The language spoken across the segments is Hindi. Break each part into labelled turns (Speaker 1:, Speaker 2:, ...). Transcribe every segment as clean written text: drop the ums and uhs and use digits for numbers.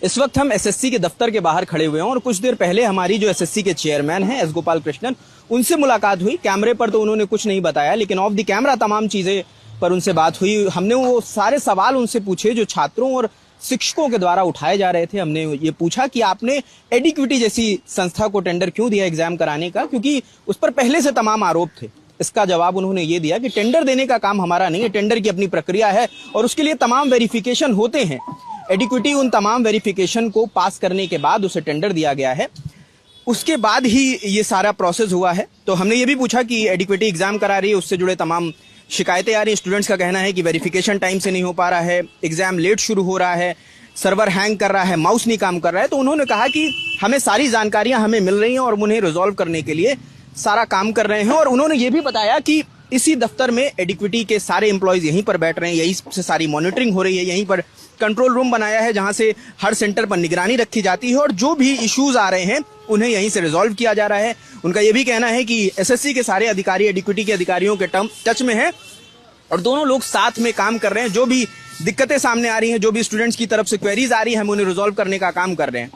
Speaker 1: इस वक्त हम एसएससी के दफ्तर के बाहर खड़े हुए हैं और कुछ देर पहले हमारी जो एसएससी के चेयरमैन हैं एस गोपाल कृष्णन, उनसे मुलाकात हुई। कैमरे पर तो उन्होंने कुछ नहीं बताया, लेकिन ऑफ द कैमरा तमाम चीजें पर उनसे बात हुई। हमने वो सारे सवाल उनसे पूछे जो छात्रों और शिक्षकों के द्वारा उठाए जा रहे थे। हमने ये पूछा कि आपने एडिक्विटी जैसी संस्था को टेंडर क्यों दिया एग्जाम कराने का, क्योंकि उस पर पहले से तमाम आरोप थे। इसका जवाब उन्होंने ये दिया कि टेंडर देने का काम हमारा नहीं है, टेंडर की अपनी प्रक्रिया है और उसके लिए तमाम वेरिफिकेशन होते हैं। एडिक्विटी उन तमाम वेरिफिकेशन को पास करने के बाद उसे टेंडर दिया गया है, उसके बाद ही ये सारा प्रोसेस हुआ है। तो हमने ये भी पूछा कि एडिक्विटी एग्जाम करा रही है, उससे जुड़े तमाम शिकायतें आ रही हैं। स्टूडेंट्स का कहना है कि वेरिफिकेशन टाइम से नहीं हो पा रहा है, एग्जाम लेट शुरू हो रहा है, सर्वर हैंग कर रहा है, माउस नहीं काम कर रहा है। तो उन्होंने कहा कि हमें सारी जानकारियां हमें मिल रही हैं और उन्हें रिजॉल्व करने के लिए सारा काम कर रहे हैं। और उन्होंने ये भी बताया कि इसी दफ्तर में एडिक्विटी के सारे एम्प्लॉयज यहीं पर बैठ रहे हैं, यहीं से सारी मॉनिटरिंग हो रही है, यहीं पर कंट्रोल रूम बनाया है जहां से हर सेंटर पर निगरानी रखी जाती है और जो भी इश्यूज आ रहे हैं उन्हें यहीं से रिजॉल्व किया जा रहा है। उनका यह भी कहना है कि एसएससी के सारे अधिकारी एडिक्विटी के अधिकारियों के टच में हैं और दोनों लोग साथ में काम कर रहे हैं। जो भी दिक्कतें सामने आ रही हैं, जो भी स्टूडेंट्स की तरफ से क्वेरीज आ रही है, हम उन्हें रिजॉल्व करने का काम कर रहे हैं।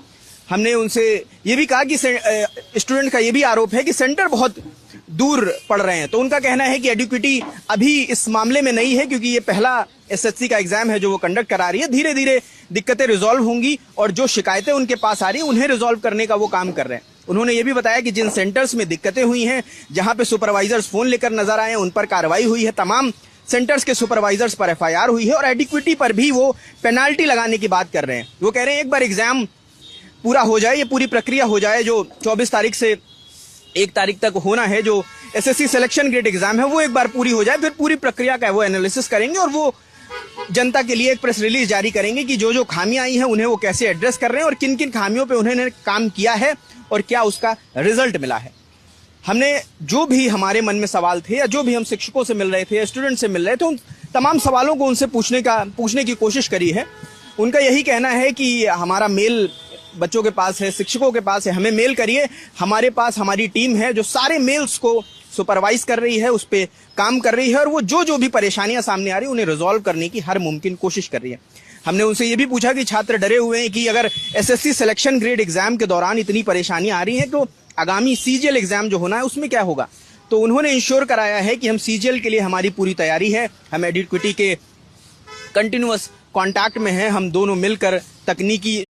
Speaker 1: हमने उनसे ये भी कहा कि स्टूडेंट का ये भी आरोप है कि सेंटर बहुत दूर पड़ रहे हैं। तो उनका कहना है कि एडिक्विटी अभी इस मामले में नहीं है, क्योंकि ये पहला एसएससी का एग्जाम है जो वो कंडक्ट करा रही है। धीरे धीरे दिक्कतें रिजॉल्व होंगी और जो शिकायतें उनके पास आ रही हैं उन्हें रिजॉल्व करने का वो काम कर रहे हैं। उन्होंने ये भी बताया कि जिन सेंटर्स में दिक्कतें हुई हैं, जहां पे सुपरवाइजर्स फोन लेकर नजर आए हैं, उन पर कार्रवाई हुई है। तमाम सेंटर्स के सुपरवाइजर्स पर एफआईआर हुई है और एडिक्विटी पर भी वो पेनाल्टी लगाने की बात कर रहे हैं। वो कह रहे हैं एक बार एग्जाम पूरा हो जाए, ये पूरी प्रक्रिया हो जाए जो 24 तारीख से 1 तारीख तक होना है, जो एसएससी सिलेक्शन ग्रेड एग्जाम है, वो एक बार पूरी हो जाए, फिर पूरी प्रक्रिया का वो एनालिसिस करेंगे और वो जनता के लिए एक प्रेस रिलीज जारी करेंगे कि जो जो खामियां आई हैं उन्हें वो कैसे एड्रेस कर रहे हैं और किन किन खामियों पे उन्होंने काम किया है और क्या उसका रिजल्ट मिला है। हमने जो भी हमारे मन में सवाल थे या जो भी हम शिक्षकों से मिल रहे थे, स्टूडेंट से मिल रहे थे, उन तमाम सवालों को उनसे पूछने की कोशिश करी है। उनका यही कहना है कि हमारा मेल बच्चों के पास है, शिक्षकों के पास है, हमें मेल करिए। हमारे पास हमारी टीम है जो सारे मेल्स को सुपरवाइज कर रही है, उस पर काम कर रही है और वो जो भी परेशानियां सामने आ रही है उन्हें रिजॉल्व करने की हर मुमकिन कोशिश कर रही है। हमने उनसे ये भी पूछा कि छात्र डरे हुए हैं कि अगर एसएससी सिलेक्शन ग्रेड एग्जाम के दौरान इतनी परेशानियां आ रही हैं तो आगामी सीजीएल एग्जाम जो होना है उसमें क्या होगा। तो उन्होंने इंश्योर कराया है कि हम सीजीएल के लिए हमारी पूरी तैयारी है, हम एडिक्विटी के कंटिन्यूअस कांटेक्ट में हैं, हम दोनों मिलकर तकनीकी